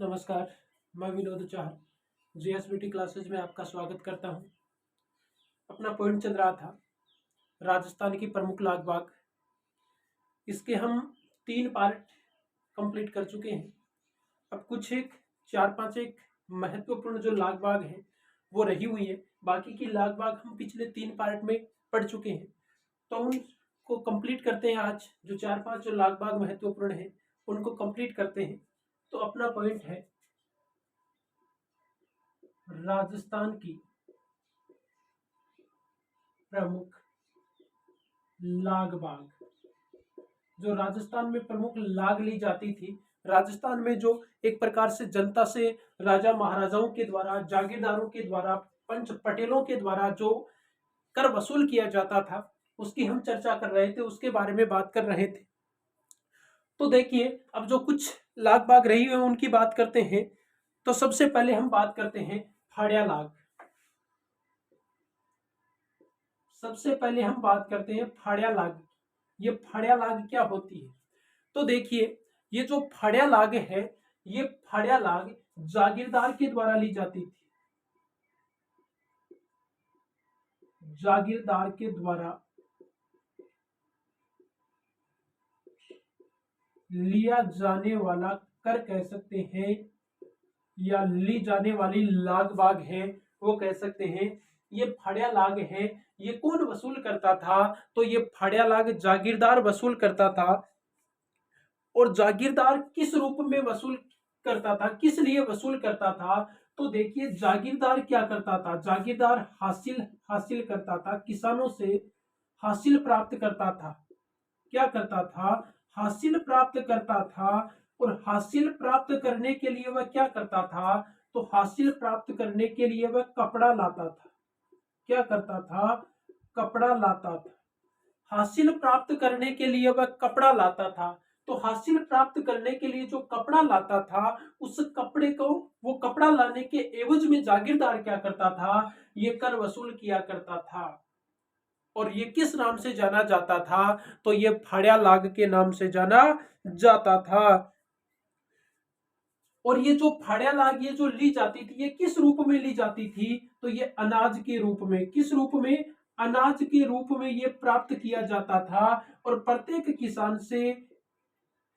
नमस्कार, मैं विनोद चाहर जीएसबीटी क्लासेज में आपका स्वागत करता हूं। अपना पॉइंट चल रहा था राजस्थान की प्रमुख लाग बाग। इसके हम 3 पार्ट कंप्लीट कर चुके हैं। अब कुछ एक 4-5 एक महत्वपूर्ण जो लाग बाग है वो रही हुई है। बाकी की लाग बाग हम पिछले 3 पार्ट में पढ़ चुके हैं, तो उनको कंप्लीट करते हैं। आज जो 4-5 जो लाग बाग महत्वपूर्ण है उनको कंप्लीट करते हैं। तो अपना पॉइंट है राजस्थान की प्रमुख लाग बाग। जो राजस्थान में प्रमुख लाग ली जाती थी, राजस्थान में जो एक प्रकार से जनता से, राजा महाराजाओं के द्वारा, जागीरदारों के द्वारा, पंच पटेलों के द्वारा जो कर वसूल किया जाता था, उसकी हम चर्चा कर रहे थे, उसके बारे में बात कर रहे थे। तो देखिए, अब जो कुछ लाग बाग रही है उनकी बात करते हैं। तो सबसे पहले हम बात करते हैं फाड़िया लाग। सबसे पहले हम बात करते हैं फाड़िया लाग। ये फाड़िया लाग क्या होती है? तो देखिए, ये जो फाड़िया लाग है, ये फाड़िया लाग जागीरदार के द्वारा ली जाती थी। जागीरदार के द्वारा लिया जाने वाला कर कह सकते हैं, या ली जाने वाली लाग बाग है वो कह सकते हैं। ये फाड़िया लाग है, ये कौन वसूल करता था? तो ये फाड़िया लाग जागीरदार वसूल करता था। और जागीरदार किस रूप में वसूल करता था, किस लिए वसूल करता था? तो देखिए, जागीरदार क्या करता था? जागीरदार हासिल हासिल करता था, किसानों से हासिल प्राप्त करता था। क्या करता था? हासिल प्राप्त करता था। और हासिल प्राप्त करने के लिए वह क्या करता था? तो हासिल प्राप्त करने के लिए वह कपड़ा लाता था। क्या करता था? कपड़ा लाता था। हासिल प्राप्त करने के लिए वह कपड़ा लाता था। तो हासिल प्राप्त करने के लिए जो कपड़ा लाता था, उस कपड़े को, वो कपड़ा लाने के एवज में जागीरदार क्या करता था? ये कर वसूल किया करता था। और ये किस नाम से जाना जाता था? तो ये फाड़िया लाग के नाम से जाना जाता था। और ये जो फाड़िया लाग ये जो ली जाती थी, ये किस रूप में ली जाती थी? तो ये अनाज के रूप में। किस रूप में? अनाज के रूप में ये प्राप्त किया जाता था। और प्रत्येक किसान से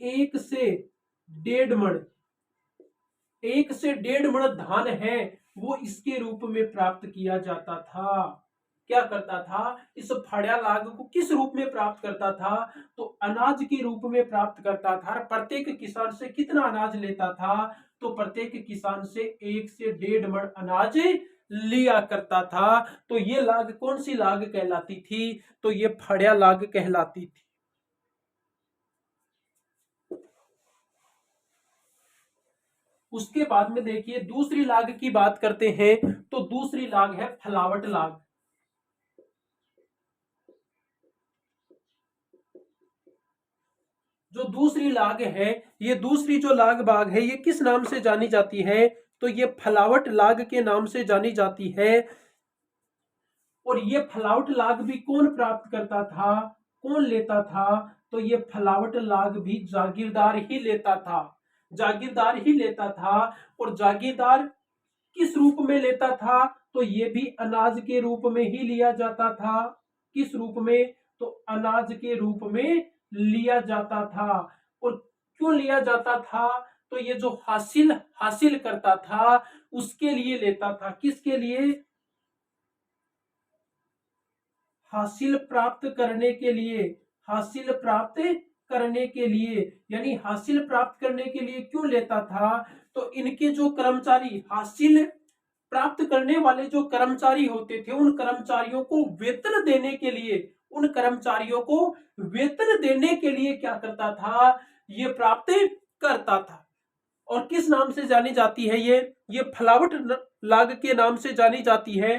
1 से 1.5 मण, 1 से 1.5 मण धान है वो इसके रूप में प्राप्त किया जाता था। क्या करता था? इस फाड़िया लाग को किस रूप में प्राप्त करता था? तो अनाज के रूप में प्राप्त करता था। प्रत्येक किसान से कितना अनाज लेता था? तो प्रत्येक किसान से 1 से 1.5 मण अनाज लिया करता था। तो ये लाग कौन सी लाग कहलाती थी? तो ये फाड़िया लाग कहलाती थी। उसके बाद में देखिए, दूसरी लाग की बात करते हैं। तो दूसरी लाग है फलावट लाग। जो दूसरी लाग है, ये दूसरी जो लाग बाग है, ये किस नाम से जानी जाती है? तो ये फलावट लाग के नाम से जानी जाती है। और ये फलावट लाग भी कौन प्राप्त करता था, कौन लेता था? तो ये फलावट लाग भी जागीरदार ही लेता था। जागीरदार ही लेता था। और जागीरदार किस रूप में लेता था? तो ये भी अनाज के रूप में ही लिया जाता था। किस रूप में? तो अनाज के रूप में लिया जाता था। और क्यों लिया जाता था? तो ये जो हासिल हासिल करता था उसके लिए लेता था। किसके लिए? हासिल प्राप्त करने के लिए। हासिल प्राप्त करने के लिए, यानी हासिल प्राप्त करने के लिए क्यों लेता था? तो इनके जो कर्मचारी, हासिल प्राप्त करने वाले जो कर्मचारी होते थे, उन कर्मचारियों को वेतन देने के लिए, उन कर्मचारियों को वेतन देने के लिए क्या करता था? ये प्राप्त करता था। और किस नाम से जानी जाती है ये फलावट लाग के नाम से जानी जाती है।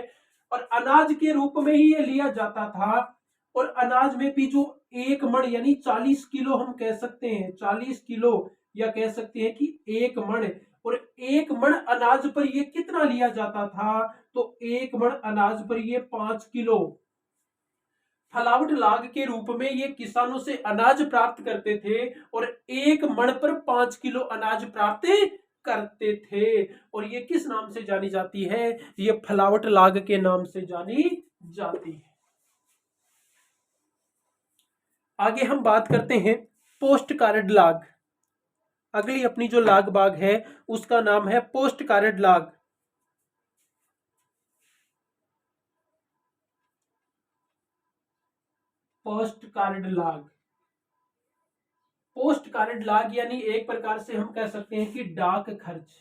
और अनाज के रूप में ही ये लिया जाता था। और अनाज में भी जो 1 मण यानी 40 किलो हम कह सकते हैं, 40 किलो, या कह सकते हैं कि 1 मण। और 1 मण अनाज पर ये कितना लिया जाता था? तो 1 मण अनाज पर ये 5 किलो। फलावट लाग के रूप में ये किसानों से अनाज प्राप्त करते थे। और 1 मण पर 5 किलो अनाज प्राप्त करते थे। और ये किस नाम से जानी जाती है? ये फलावट लाग के नाम से जानी जाती है। आगे हम बात करते हैं पोस्ट कार्ड लाग। अगली अपनी जो लाग बाग है उसका नाम है पोस्ट कार्ड लाग। पोस्ट कार्ड लाग, पोस्ट कार्ड लाग यानी एक प्रकार से हम कह सकते हैं कि डाक खर्च।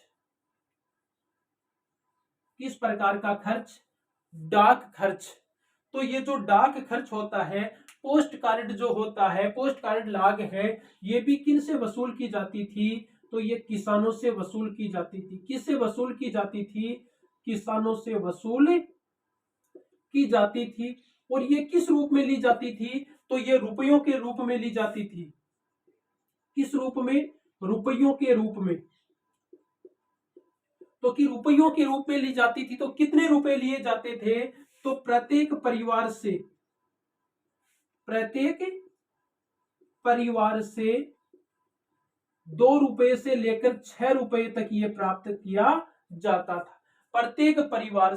किस प्रकार का खर्च? डाक खर्च। तो ये जो डाक खर्च होता है, पोस्ट कार्ड जो होता है, पोस्ट कार्ड लाग है, ये भी किन से वसूल की जाती थी? तो ये किसानों से वसूल की जाती थी। किससे वसूल की जाती थी? किसानों से वसूल की जाती थी। और ये किस रूप में ली जाती थी? तो ये रुपयों के रूप में ली जाती थी। किस रूप में? रुपयों के रूप में। तो कि रुपयों के रूप में ली जाती थी। तो कितने रुपए लिए जाते थे? तो प्रत्येक परिवार से 2 रुपए से लेकर 6 रुपए तक ये प्राप्त किया जाता था। प्रत्येक परिवार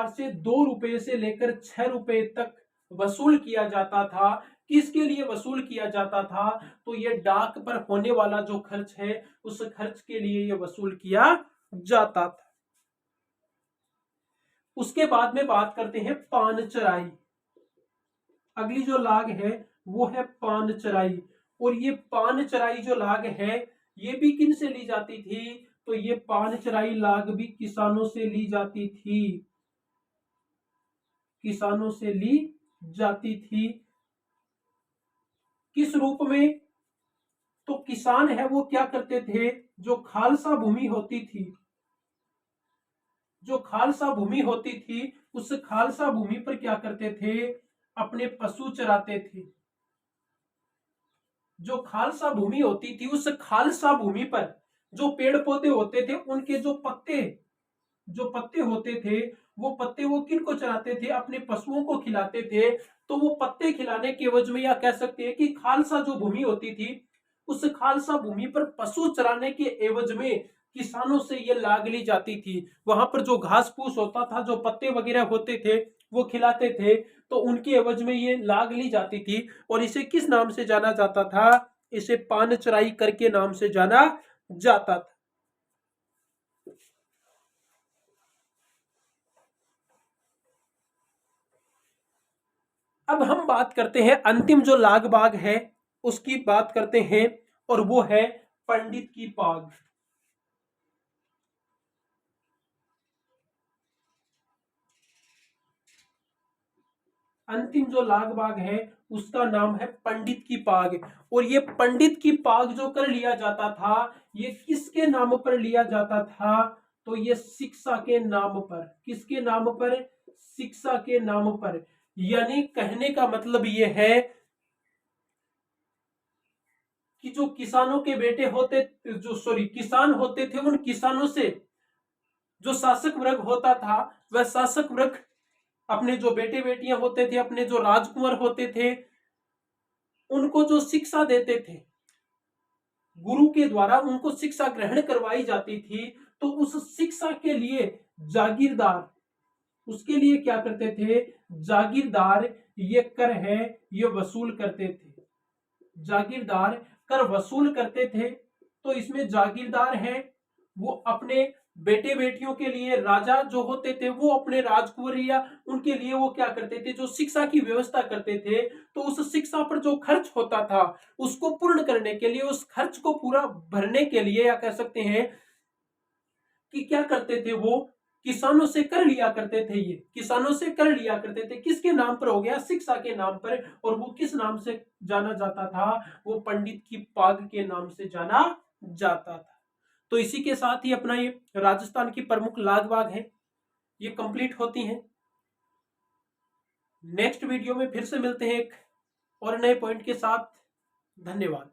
से 2 रुपए से लेकर 6 रुपए तक वसूल किया जाता था। किसके लिए वसूल किया जाता था? तो ये डाक पर होने वाला जो खर्च है, उस खर्च के लिए ये वसूल किया जाता था। उसके बाद में बात करते हैं पान चराई। अगली जो लाग है वो है पान चराई। और ये पान चराई जो लाग है, ये भी किन से ली जाती थी? तो ये पान चराई लाग भी किसानों से ली जाती थी। किसानों से ली जाती थी। किस रूप में? तो किसान है वो क्या करते थे? जो खालसा भूमि होती थी, जो खालसा भूमि होती थी, उस खालसा भूमि पर क्या करते थे? अपने पशु चराते थे। जो खालसा भूमि होती थी, उस खालसा भूमि पर जो पेड़ पौधे होते थे, उनके जो पत्ते होते थे, वो पत्ते वो किन को चराते थे? अपने पशुओं को खिलाते थे। तो वो पत्ते खिलाने के एवज में, या कह सकते हैं कि खालसा जो भूमि होती थी, उस खालसा भूमि पर पशु चराने के एवज में किसानों से ये लाग ली जाती थी। वहां पर जो घास फूस होता था, जो पत्ते वगैरह होते थे, वो खिलाते थे। तो उनके एवज में ये लाग ली जाती थी। और इसे किस नाम से जाना जाता था? इसे पान चराई करके नाम से जाना जाता था। अब हम बात करते हैं अंतिम जो लाग बाग है उसकी बात करते हैं, और वो है पंडित की पाग। अंतिम जो लाग बाग है उसका नाम है पंडित की पाग। और ये पंडित की पाग जो कर लिया जाता था, ये किसके नाम पर लिया जाता था? तो ये शिक्षा के नाम पर। किसके नाम पर? शिक्षा के नाम पर। यानी कहने का मतलब ये है कि जो किसानों के बेटे होते, किसान होते थे, उन किसानों से जो शासक वर्ग होता था, वह शासक वर्ग अपने जो बेटे बेटियां होते थे, अपने जो राजकुंवर होते थे, उनको जो शिक्षा देते थे, गुरु के द्वारा उनको शिक्षा ग्रहण करवाई जाती थी। तो उस शिक्षा के लिए जागीरदार, उसके लिए क्या करते थे? जागीरदार ये कर है, ये वसूल करते थे। जागीरदार कर वसूल करते थे। तो इसमें जागीरदार है वो अपने बेटे बेटियों के लिए, राजा जो होते थे वो अपने राजकुंवर या उनके लिए वो क्या करते थे? जो शिक्षा की व्यवस्था करते थे। तो उस शिक्षा पर जो खर्च होता था, उसको पूर्ण करने के लिए, उस खर्च को पूरा भरने के लिए, या कह सकते हैं कि क्या करते थे? वो किसानों से कर लिया करते थे। ये किसानों से कर लिया करते थे। किसके नाम पर हो गया? शिक्षा के नाम पर। और वो किस नाम से जाना जाता था? वो पंडित की पाग के नाम से जाना जाता था। तो इसी के साथ ही अपना ये राजस्थान की प्रमुख लाग बाग है, ये कंप्लीट होती हैं। नेक्स्ट वीडियो में फिर से मिलते हैं एक और नए पॉइंट के साथ। धन्यवाद।